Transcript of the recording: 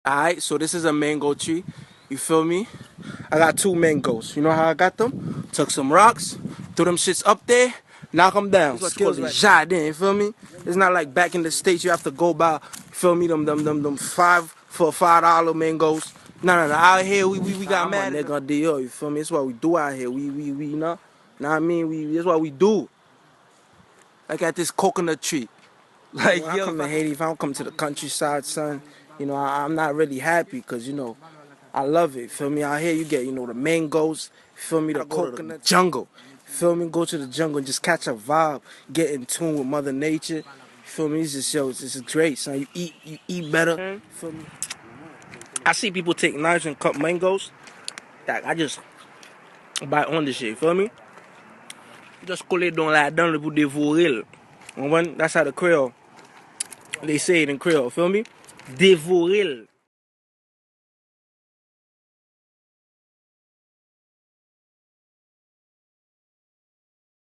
Alright, so this is a mango tree. You feel me? I got 2 mangoes. You know how I got them? Took some rocks, threw them shits up there, knock them down. Skills like jardin, you feel me? It's not like back in the States you have to go buy, you feel me, them five for $5 mangoes. No. Out here we got mad. I'm a nigga deal, you feel me? That's what we do out here. We you know what I mean? That's what we do. Like at this coconut tree. Like, when I come to Haiti, if I don't come to the countryside, son, I'm not really happy because, I love it. Feel me? Out here, you get, the mangoes, feel me, the coconut jungle. Feel me? Go to the jungle and just catch a vibe, get in tune with Mother Nature. Feel me? It's just, this is great, son. You eat better. Feel me? I see people take knives and cut mangoes. Like, I just bite on this shit, feel me? Just coller dans la dent pour dévorer. That's how the Creole, they say it in Creole, feel me? Dévorer.